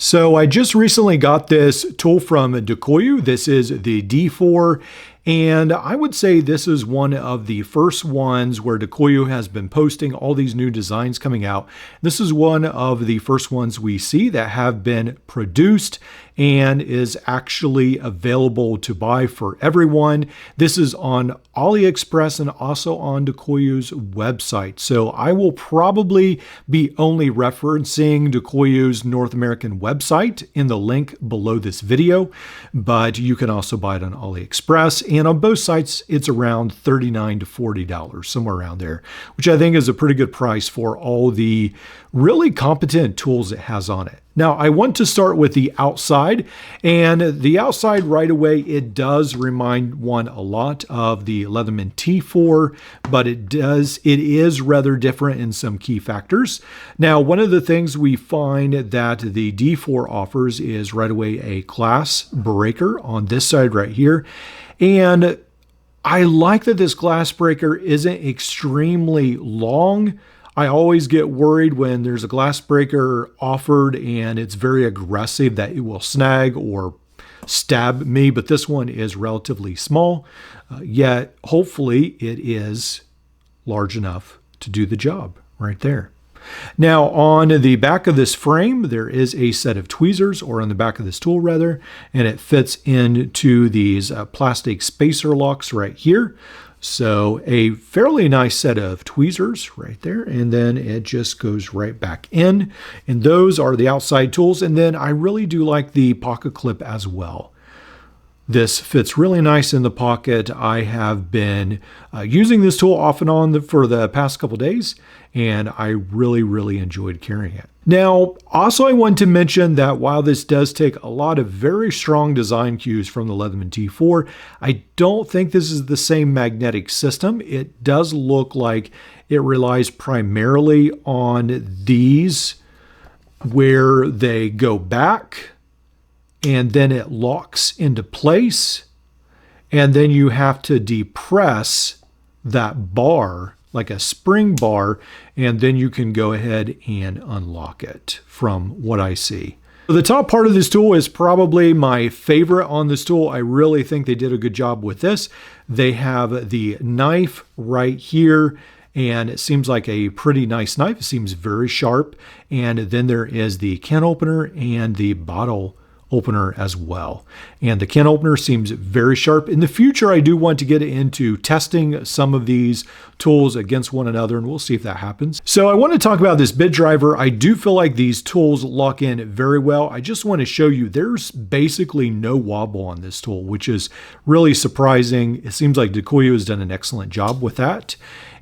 So I just recently got this tool from Dooyu. This is the D4, and I would say this is one of the first ones where Dooyu has been posting all these new designs coming out. This is one of the first ones we see that have been produced and is actually available to buy for everyone. This is on AliExpress and also on Dooyu's website. So I will probably be only referencing Dooyu's North American website in the link below this video, but you can also buy it on AliExpress. And on both sites, it's around $39 to $40, somewhere around there, which I think is a pretty good price for all the really competent tools it has on it. Now, I want to start with the outside, and the outside right away, it does remind one a lot of the Leatherman T4, but it is rather different in some key factors. Now, one of the things we find that the D4 offers is right away a glass breaker on this side right here. And I like that this glass breaker isn't extremely long. I always get worried when there's a glass breaker offered and it's very aggressive that it will snag or stab me, but this one is relatively small, yet hopefully it is large enough to do the job right there. Now on the back of this frame, there is a set of tweezers, or on the back of this tool rather, and it fits into these plastic spacer locks right here. So a fairly nice set of tweezers right there, and then it just goes right back in. And those are the outside tools. And then I really do like the pocket clip as well. This fits really nice in the pocket. I have been using this tool off and on for the past couple days, and I really enjoyed carrying it. Now, also I want to mention that while this does take a lot of very strong design cues from the Leatherman T4, I don't think this is the same magnetic system. It does look like it relies primarily on these where they go back and then it locks into place, and then you have to depress that bar like a spring bar, and then you can go ahead and unlock it from what I see. The top part of this tool is probably my favorite on this tool. I really think they did a good job with this. They have the knife right here, and it seems like a pretty nice knife. It seems very sharp. And then there is the can opener and the bottle opener as well. And the can opener seems very sharp. In the future, I do want to get into testing some of these tools against one another, and we'll see if that happens. So I want to talk about this bit driver. I do feel like these tools lock in very well. I just want to show you there's basically no wobble on this tool, which is really surprising. It seems like Dooyu has done an excellent job with that.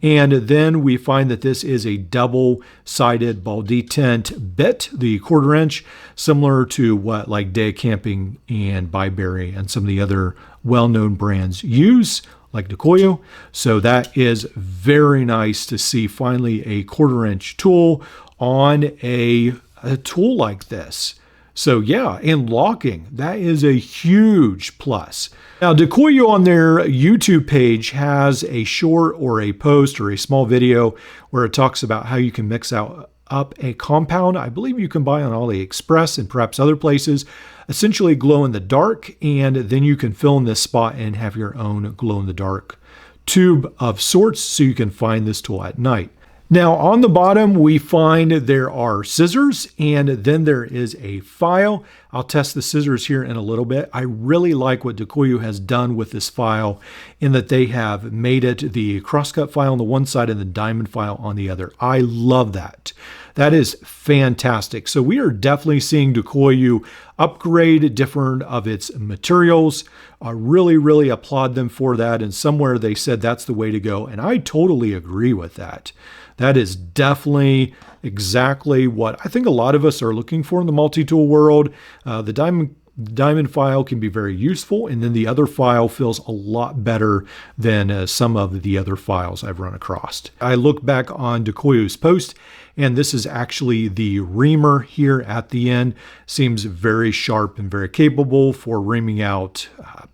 And then we find that this is a double-sided ball detent bit, the 1/4 inch, similar to what like Day Camping and Byberry and some of the other well-known brands use, like Dooyu. So that is very nice to see finally a 1/4 inch tool on a tool like this. So yeah, and locking, that is a huge plus. Now, Dooyu on their YouTube page has a short or a post or a small video where it talks about how you can mix up a compound. I believe you can buy on AliExpress and perhaps other places, essentially glow in the dark, and then you can fill in this spot and have your own glow in the dark tube of sorts so you can find this tool at night. Now on the bottom, we find there are scissors, and then there is a file. I'll test the scissors here in a little bit. I really like what Dooyu has done with this file in that they have made it the crosscut file on the one side and the diamond file on the other. I love that. That is fantastic. So we are definitely seeing Dooyu upgrade different of its materials. I really applaud them for that. And somewhere they said that's the way to go. And I totally agree with that. That is definitely exactly what I think a lot of us are looking for in the multi-tool world. The diamond file can be very useful, and then the other file feels a lot better than some of the other files I've run across. I look back on Dooyu's post, and this is actually the reamer here at the end. Seems very sharp and very capable for reaming out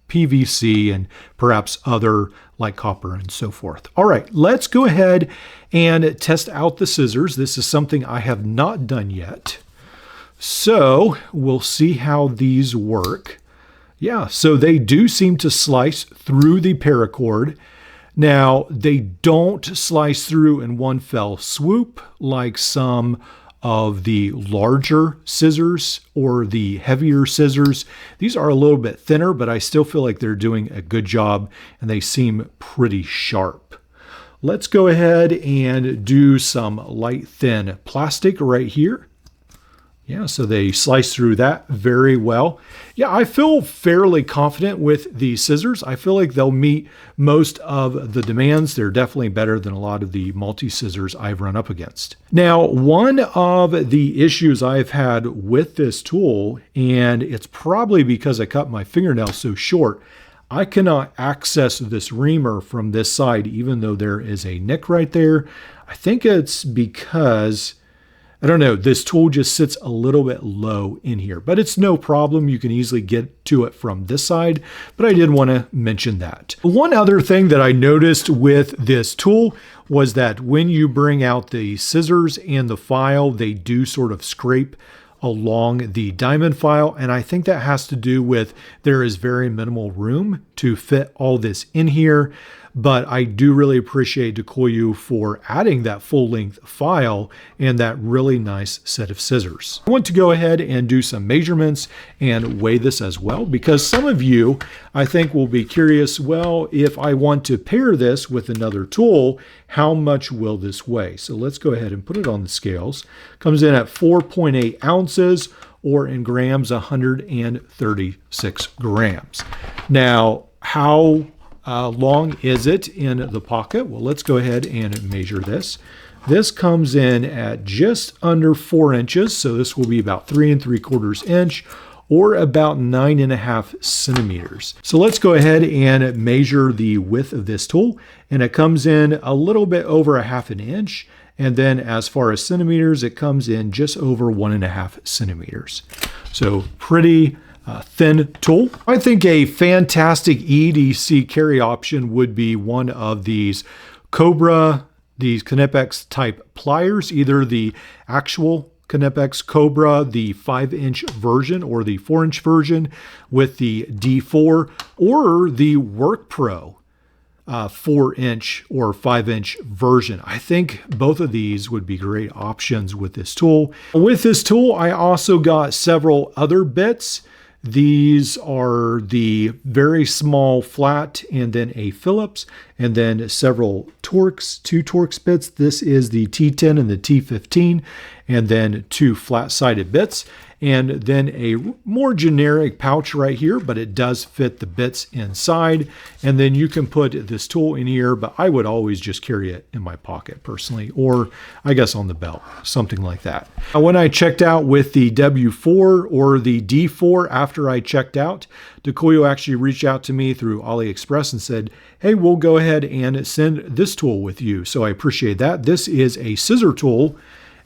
PVC and perhaps other like copper and so forth. All right, let's go ahead and test out the scissors. This is something I have not done yet. So we'll see how these work. Yeah, so they do seem to slice through the paracord. Now, they don't slice through in one fell swoop like some of the larger scissors or the heavier scissors. These are a little bit thinner, but I still feel like they're doing a good job and they seem pretty sharp. Let's go ahead and do some light thin plastic right here. Yeah, so they slice through that very well. Yeah, I feel fairly confident with the scissors. I feel like they'll meet most of the demands. They're definitely better than a lot of the multi-scissors I've run up against. Now, one of the issues I've had with this tool, and it's probably because I cut my fingernails so short, I cannot access this reamer from this side, even though there is a nick right there. I think it's because, I don't know, this tool just sits a little bit low in here, but it's no problem. You can easily get to it from this side, but I did want to mention that. One other thing that I noticed with this tool was that when you bring out the scissors and the file, they do sort of scrape along the diamond file, and I think that has to do with there is very minimal room to fit all this in here. But I do really appreciate Dooyu for adding that full-length file and that really nice set of scissors. I want to go ahead and do some measurements and weigh this as well, because some of you, I think, will be curious, well, if I want to pair this with another tool, how much will this weigh? So let's go ahead and put it on the scales. Comes in at 4.8 ounces, or in grams, 136 grams. Now, how long is it in the pocket? Well, let's go ahead and measure this. This comes in at just under 4 inches, so this will be about 3 3/4 inch, or about 9.5 centimeters. So let's go ahead and measure the width of this tool, and it comes in a little bit over 1/2 inch, and then as far as centimeters, it comes in just over 1.5 centimeters. So pretty thin tool. I think a fantastic EDC carry option would be one of these Cobra, these Knipex type pliers, either the actual Knipex Cobra, the 5-inch version or the 4-inch version with the D4, or the Work Pro 4-inch or 5-inch version. I think both of these would be great options with this tool. With this tool, I also got several other bits. These are the very small flat and then a Phillips, and then several Torx, 2 Torx bits. This is the T10 and the T15, and then 2 flat-sided bits, and then a more generic pouch right here, but it does fit the bits inside. And then you can put this tool in here, but I would always just carry it in my pocket personally, or I guess on the belt, something like that. Now, when I checked out with the W4 or the D4, after I checked out, Dooyu actually reached out to me through AliExpress and said, hey, we'll go ahead and send this tool with you. So I appreciate that. This is a scissor tool.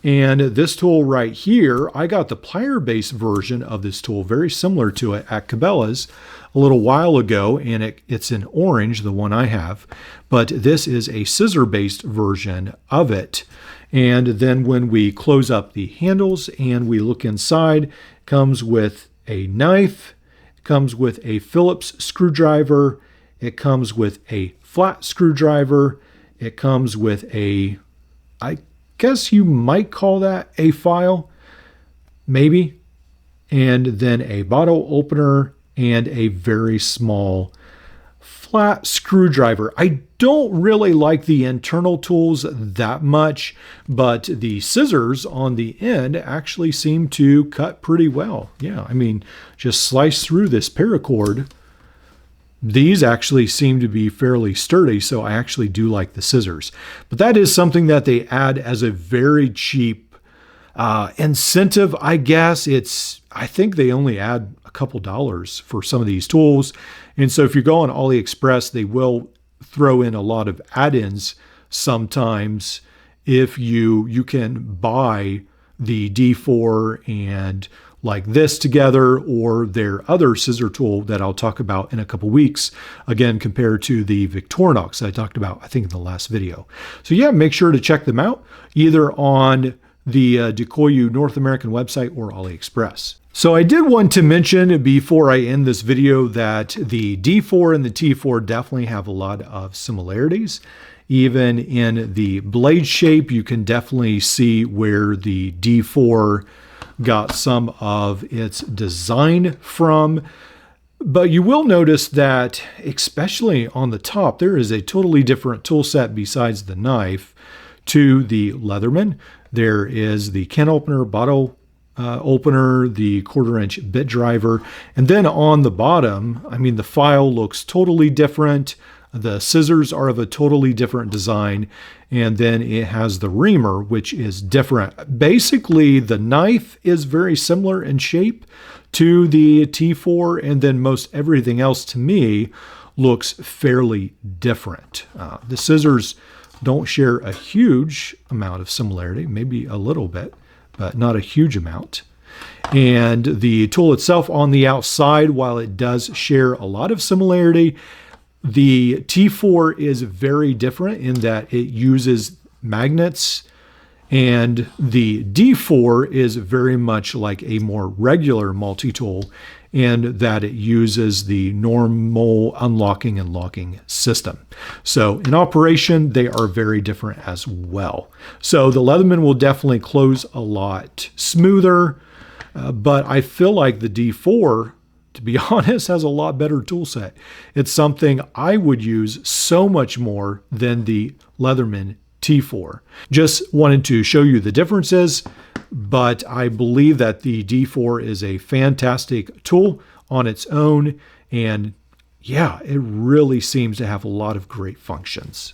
And this tool right here, I got the plier-based version of this tool, very similar to it at Cabela's a little while ago, and it's in orange, the one I have. But this is a scissor-based version of it. And then when we close up the handles and we look inside, it comes with a knife, it comes with a Phillips screwdriver, it comes with a flat screwdriver, it comes with a, I guess you might call that a file, maybe, and then a bottle opener and a very small flat screwdriver. I don't really like the internal tools that much, but the scissors on the end actually seem to cut pretty well. Yeah, I mean, just slice through this paracord. These actually seem to be fairly sturdy, so I actually do like the scissors. But that is something that they add as a very cheap incentive, I guess. I think they only add a couple dollars for some of these tools. And so if you go on AliExpress, they will throw in a lot of add-ins sometimes if you can buy the D4 and like this together, or their other scissor tool that I'll talk about in a couple weeks, again, compared to the Victorinox I talked about, I think, in the last video. So yeah, make sure to check them out, either on the Dooyu North American website or AliExpress. So I did want to mention before I end this video that the D4 and the T4 definitely have a lot of similarities. Even in the blade shape, you can definitely see where the D4 got some of its design from. But you will notice that, especially on the top, there is a totally different tool set besides the knife to the Leatherman. There is the can opener, bottle opener, the 1/4-inch bit driver, and then on the bottom, I mean, the file looks totally different. The scissors are of a totally different design, and then it has the reamer, which is different. Basically, the knife is very similar in shape to the T4, and then most everything else to me looks fairly different. The scissors don't share a huge amount of similarity, maybe a little bit, but not a huge amount. And the tool itself on the outside, while it does share a lot of similarity, the T4 is very different in that it uses magnets, and the D4 is very much like a more regular multi-tool in that it uses the normal unlocking and locking system. So in operation, they are very different as well. So the Leatherman will definitely close a lot smoother, but I feel like the D4, to be honest, has a lot better tool set. It's something I would use so much more than the Leatherman T4. Just wanted to show you the differences, but I believe that the D4 is a fantastic tool on its own, and yeah, it really seems to have a lot of great functions.